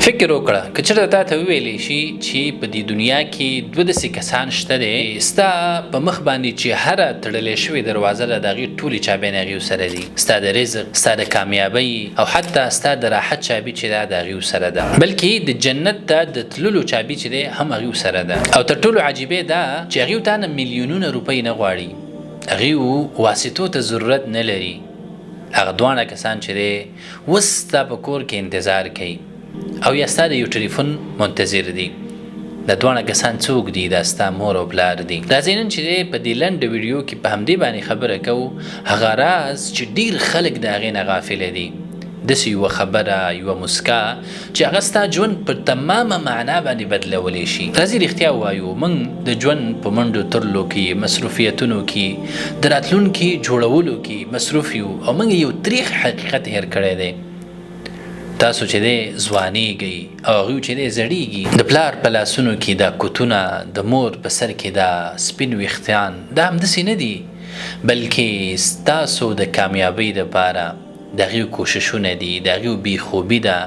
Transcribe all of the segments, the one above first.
فکر وکړه که چېرته تا ته وویلی شي چې په دې دنیا کې دوه داسې کسان شته دی ستا په مخ باندې چې هره تړلی شوې دروازه ده د هغې ټولې چابیانې هغې سره دي، ستا د رزق، ستا د کامیابۍ او حتی ستا د راحت چابي چې ده د هغې سره ده، بلکې د جنت ته د تللو چابي چې دی هم هغې سره ده. او تر ټولو عجیبې ده چې هغې تا نه میلیونونه روپۍ نه غواړي، هغې واسطو ته ضرورت نه لري. هغه دواړه کسان چې دی اوس ستا په کور کې انتظار کوي او یا ستا د یو ټلیفون منتظر دي. دا دواړه کسان څوک دي؟ دا ستا مور او پلار دي. راځئ نن چې دی په دې لنډه ویډیو کې په همدې باندې خبره کوو، هغه راز چې ډېر خلک د هغې نه غافله دي. داسې یوه خبره، یوه مسکا چې هغه ستا ژوند په تمامه معنا باندې بدلولی شي. راځئ رښتیا ووایو، موږ د ژوند په منډو ترلو کې، مصروفیتونو کې، د راتلونکي جوړولو کې مصروف یو او موږ یو تریخ حقیقت هیر کړی دی. تاسو چې دی ځوانیږئ او هغوی چې دی زړیږي، د پلار په لاسونو کې دا کوتونه، د مور په سر کې دا سپین ویښتان، دا همداسې نه دي، بلکې ستاسو د کامیابۍ دپاره د هغې کوششونه دي، د هغې بېخوبي ده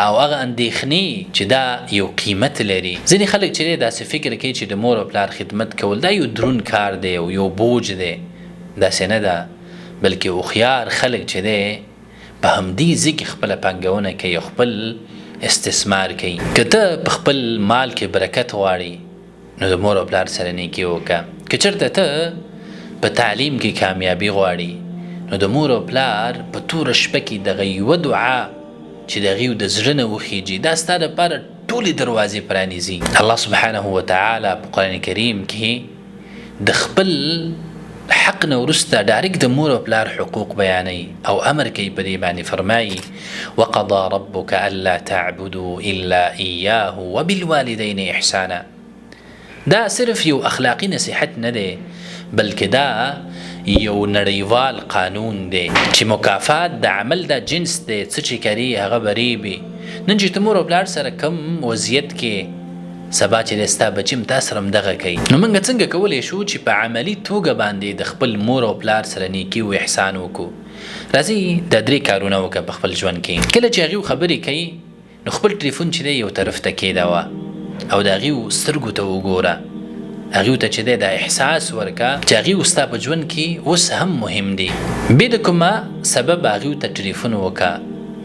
او هغه اندېښنې چې دا یو قیمت لري. ځینې خلک چې دی داسې فکر کوي چې د مور او پلار خدمت کول دا یو دروند کار دی او یو بوج دی. داسې نه ده، بلکې هوښیار خلک چې دی په همدې ځای کې خپله پانګونه کوي او خپل استثمار کوي. که ته په خپل مال کې برکت غواړي نو د مور او پلار سره نیکي وکړه. که چېرته ته په تعلیم کې کامیابي غواړي نو د مور او پلار په توره شپه کې دغه یوه دعا چې د هغې د زړه نه وخیږي دا ستا دپاره ټولې دروازې پرانیزي. الله سبحانه وتعالی په قرآن کریم کې د خپل حق نه وروسته ډایرکټ د مور او پلار حقوق بیانوي او امر کوي په دې باندې، فرمایي وقضى ربك الا تعبدوا الا اياه وبالوالدين احسانا. دا صرف یو اخلاقی نصیحت نه دی، بلکې دا یو نړیوال قانون دی چې مکافات د عمل دا جنس دی، څه چې کوي هغه بریبي. نن چې ته مور او پلار سره کم وضعیت کې، سبا چې دی ستا بچي هم تا سره همدغه کوي. نو موږ څنګه کولی شو چې په عملي توګه باندې د خپل مور او پلار سره نیکي و احسان وکړو؟ راځئ دا 3 کارونه وکړه په خپل ژوند کې. کله چې هغې خبرې کوي نو خپل ټلیفون چې دی یو طرف ته کېږدوه او د هغې سترګو ته وګوره، هغې ته چې دی دا احساس ورکه چې هغې ستا په ژوند کې اوس هم مهم دي. بې د کومه سبب هغې ته ټلیفون وکړه،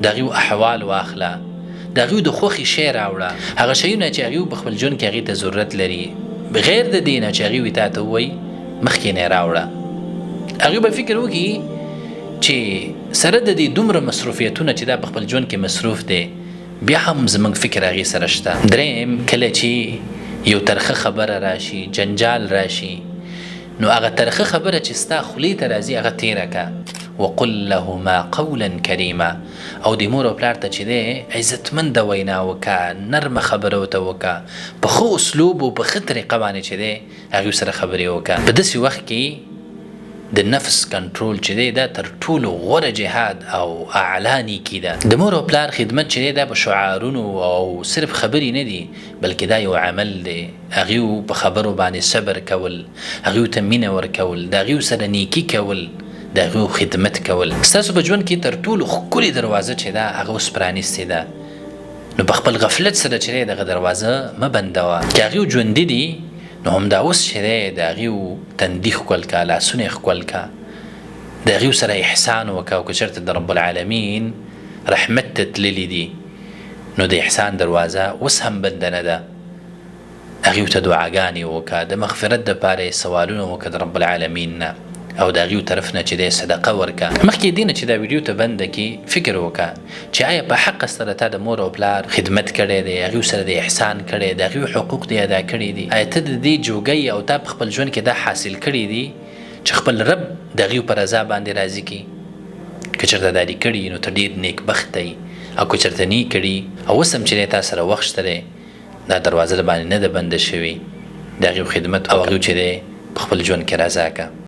د هغې احوال واخله، د هغې د خوښې شی راوړه، هغه شیونه چې هغې په خپل ژوند کې هغې ته ضرورت لري، بغیر د دې نه چې هغې تا ته ووایي مخکې نه راوړه. هغې به فکر وکړي چې سره د دې دومره مصروفیتونه چې دا په خپل ژوند کې مصروف دی، بیا هم زموږ فکر هغې سره شته. دریم، کله چې یو ترخه خبره راشي، جنجال راشي، نو هغه ترخه خبره چې ستا خولې ته راځي هغه تیره که وقل لهما قولا کریما. او د مور او پلار ته چې دی عزتمنده وینا وکړه، نرمه خبره ورته وکړه، په ښه اسلوب او په ښه طریقه باندې چې دی هغې سره خبرې وکړه. په داسې وخت کې د نفس کنټرول چې دی دا تر ټولو غوره جهاد او اعلی نیکي ده. د مور او پلار خدمت چې دی دا په شعارونو او صرف خبرې نه دي، بلکې دا یو عمل دی. هغې په خبرو باندې صبر کول، هغې ته مینه ورکول، د هغې سره نیکي کول، د هغې خدمت کول. ستاسو په ژوند کې تر ټولو ښکلې دروازه چې ده هغه اوس پرانیستې ده، نو په خپل غفلت سره چې دی دغه دروازه مه بندوه. که هغې ژوندي دي نو همدا اوس چې دی د هغې تندي ښکل که، لاسونه یې ښکل که، د هغې سره احسان وکړه. او که چېرته د رب العالمین رحمت ته تللي دي نو د احسان دروازه اوس هم بنده نه ده. هغې ته دعاګانې وکړه، د مغفرت دپاره یې سوالونه وکړه د رب العالمین نه، او د هغې طرف نه چې دی صدقه ورکړه. مخکې دې نه چې دا ویډیو ته بنده کړي فکر وکړه چې آیا په حق سره تا د مور او پلار خدمت کړی دی، هغې سره د احسان کړی، د هغې حقوق دې ادا کړي دي؟ آیا ته د دې جوګۍ او تا په خپل ژوند کې دا حاصل کړي دي چې خپل رب د هغې په رضا باندې راضي کړي؟ که چېرته دا دې کړي نو ته ډېر نیکبخته یې، او که چېرته نه یې کړي او اوس هم چې دی تا سره وخت شته دی، دا دروازه د باندې نه ده بنده شوې، د هغې خدمت او هغې چې دی په خپل ژوند کې رضا کړه.